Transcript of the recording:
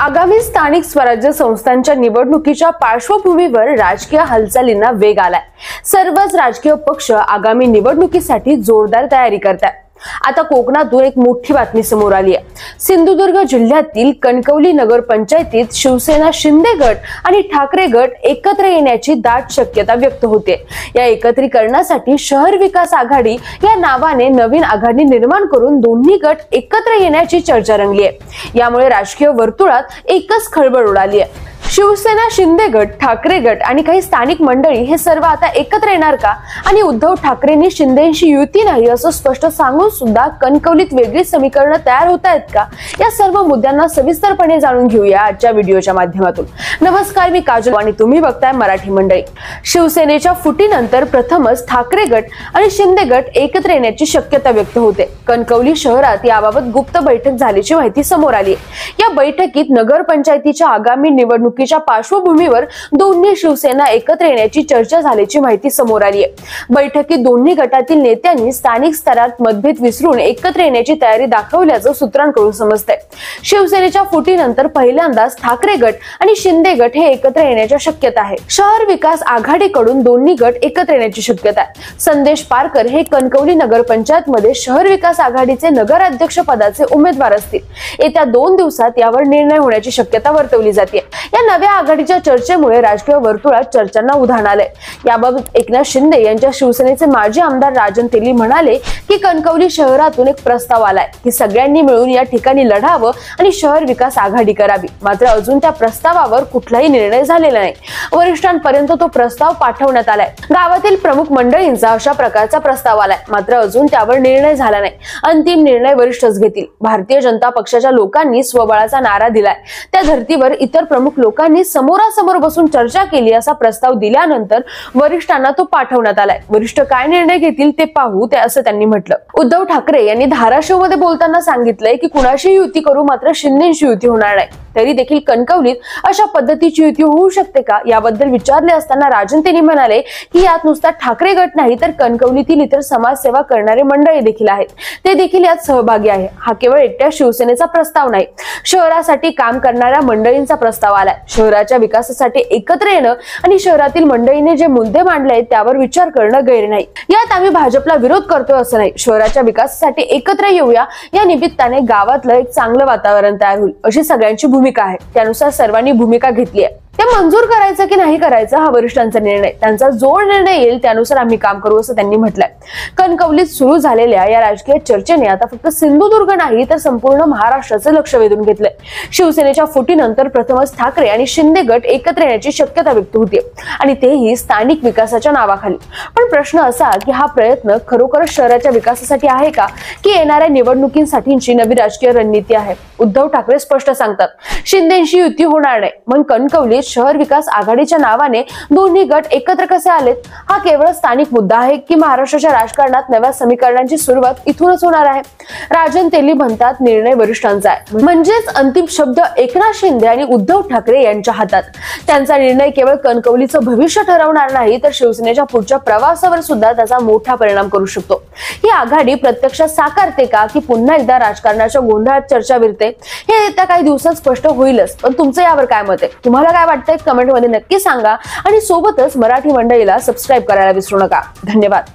आगामी स्थानिक स्वराज्य संस्थांच्या निवडणुकीच्या पार्श्वभूमीवर राजकीय हालचालींना वेग आलाय। सर्वच राजकीय पक्ष आगामी निवडणुकीसाठी जोरदार तयारी करतात। आता कोकणातून एक मोठी बातमी समोर आली आहे। सिंधुदुर्ग जिल्ह्यातील कणकवली नगर पंचायतीत शिवसेना शिंदे गट आणि ठाकरे गट एकत्र येण्याची दाट शक्यता व्यक्त होते। या एकत्रीकरणासाठी शहर विकास आघाडी या नावाने नवीन आघाडी निर्माण करून दोन्ही गट एकत्र येण्याची चर्चा रंगली आहे। यामुळे राजकीय वर्तुळात एकच खळबळ उडाली आहे। शिवसेना शिंदे गट, ठाकरे गट आणि काही स्थानिक मंडळी हे सर्व आता एकत्र येणार का? आणि उद्धव ठाकरेंनी शिंदेंशी युती नाही असं स्पष्ट सांगून सुद्धा कणकवलीत वेगळी समीकरणं तयार होत आहेत का? या सर्व मुद्द्यांना सविस्तरपणे जाणून घेऊया आजच्या व्हिडिओच्या माध्यमातून। नमस्कार, मी काजल आणि तुम्ही बघताय मराठी मंडळी। शिवसेनेच्या फुटीनंतर प्रथमच ठाकरे गट आणि शिंदे गट एकत्र येण्याची शक्यता व्यक्त होते। कणकवली शहरात याबाबत गुप्त बैठक झाल्याची माहिती समोर आली। या बैठकीत नगर पंचायतीच्या आगामी निवडणुकीच्या पार्श्वभूमीवर दोन्ही शिवसेना एकत्र येण्याची चर्चा झाल्याची माहिती समोर आली आहे। बैठकीत दोन्ही गटातील नेत्यांनी स्थानिक स्तरात मतभेद विसरून एकत्र येण्याची तयारी दाखवल्याचं सूत्रांकडून समजतंय। शिवसेनेच्या फुटीनंतर पहिल्यांदाच ठाकरे गट आणि शिंदे गट हे एकत्र येण्याची शक्यता आहे। शहर विकास आघाडीकडून दोन्ही गट एकत्र येण्याची शक्यता आहे। संदेश पारकर हे कणकवली नगर पंचायत मध्ये शहर विकास आघाडीचे नगराध्यक्ष पदाचे उमेदवार असतील। येत्या 2 दिवसात यावर निर्णय होण्याची शक्यता वर्तवली जाते। या नव्या आघाडीच्या चर्चेमुळे राजकीय वर्तुळात चर्चांना उधाण आलंय। याबाबत एकनाथ शिंदे यांच्या शिवसेनेचे माजी आमदार राजन तेली म्हणाले की कणकवली शहरातून एक प्रस्ताव आलाय की सगळ्यांनी मिळून या ठिकाणी लढावं आणि शहर विकास आघाडी करावी। मात्र अजून त्या प्रस्तावावर कुठलाही निर्णय झालेला नाही। वरिष्ठांपर्यंत तो प्रस्ताव पाठवण्यात आलाय। गावातील प्रमुख मंडळींचा अशा प्रकारचा प्रस्ताव आलाय, मात्र अजून त्यावर निर्णय झाला नाही। अंतिम निर्णय वरिष्ठच घेतील। भारतीय जनता पक्षाच्या लोकांनी स्वबळाचा नारा दिलाय। त्या धर्तीवर इतर प्रमुख लोकांनी समोरासमोर बसून चर्चा केली असा प्रस्ताव दिल्यानंतर वरिष्ठांना तो पाठवण्यात आलाय। वरिष्ठ काय निर्णय घेतील ते पाहू, ते असं त्यांनी म्हटलं। उद्धव ठाकरे यांनी धाराशिवमध्ये बोलताना सांगितलंय की कुणाशी युती करू, मात्र शिंदेशी युती होणार नाही। तरी देखील कणकवलीत अशा पद्धतीची युती होऊ शकते का याबद्दल विचारले असताना राजन तेली म्हणाले की यात नुसता ठाकरे गट नाही तर कणकवलीतील इतर समाजसेवा करणारे मंडळी देखील आहेत, ते देखील यात सहभागी आहे। हा केवळ एकट्या शिवसेनेचा प्रस्ताव नाही, शहरासाठी काम करणाऱ्या मंडळींचा प्रस्ताव आलाय। शहराच्या विकासासाठी एकत्र येणं आणि शहरातील मंडळीने जे मुद्दे मांडले त्यावर विचार करणं गैर नाही। यात आम्ही भाजपला विरोध करतोय असं नाही। शहराच्या विकासासाठी एकत्र येऊया, या निमित्ताने गावातलं एक चांगलं वातावरण तयार होईल अशी सगळ्यांची भूमिका आहे। त्यानुसार सर्वांनी भूमिका घेतली आहे। ते मंजूर करायचं की नाही करायचं हा वरिष्ठांचा निर्णय, त्यांचा जो निर्णय येईल त्यानुसार आम्ही काम करू असं त्यांनी म्हटलंय। कणकवलीत सुरू झालेल्या या राजकीय चर्चेने आता फक्त सिंधुदुर्ग नाही तर संपूर्ण महाराष्ट्राचं लक्ष वेधून घेतलंय। शिवसेनेच्या फुटीनंतर प्रथमच ठाकरे आणि शिंदे गट एकत्र येण्याची शक्यता व्यक्त होते आणि तेही स्थानिक विकासाच्या नावाखाली। पण प्रश्न असा की हा प्रयत्न खरोखरच शहराच्या विकासासाठी आहे का की येणाऱ्या निवडणुकींसाठीची नवी राजकीय रणनीती आहे? उद्धव ठाकरे स्पष्ट सांगतात शिंदेशी युती होणार नाही, मग कणकवली शहर विकास आघाडीच्या नावाने दोन्ही गट एकत्र कसे आलेत? हा केवळ स्थानिक मुद्दा आहे की महाराष्ट्राच्या राजकारणात नव्या समीकरणांची सुरुवात इथूनच होणार आहे? राजन तेली म्हणतात निर्णय वरिष्ठांचा आहे, म्हणजेच अंतिम शब्द एकनाथ शिंदे आणि उद्धव ठाकरे यांच्या हातात। त्यांचा निर्णय केवळ कणकवलीचं भविष्य ठरवणार नाही तर शिवसेनेच्या पुढच्या प्रवासावर सुद्धा त्याचा मोठा परिणाम करू शकतो। ही आघाडी प्रत्यक्षात साकारते का की पुन्हा एकदा राजकारणाच्या गोंधळात चर्चा विरते हे येत्या काही दिवसात स्पष्ट होईलच। पण तुमचं यावर काय मत आहे? तुम्हाला काय वाटतंय कमेंट मध्ये नक्की सांगा आणि सोबतच मराठी मंडळीला सबस्क्राइब करायला विसरू नका। धन्यवाद।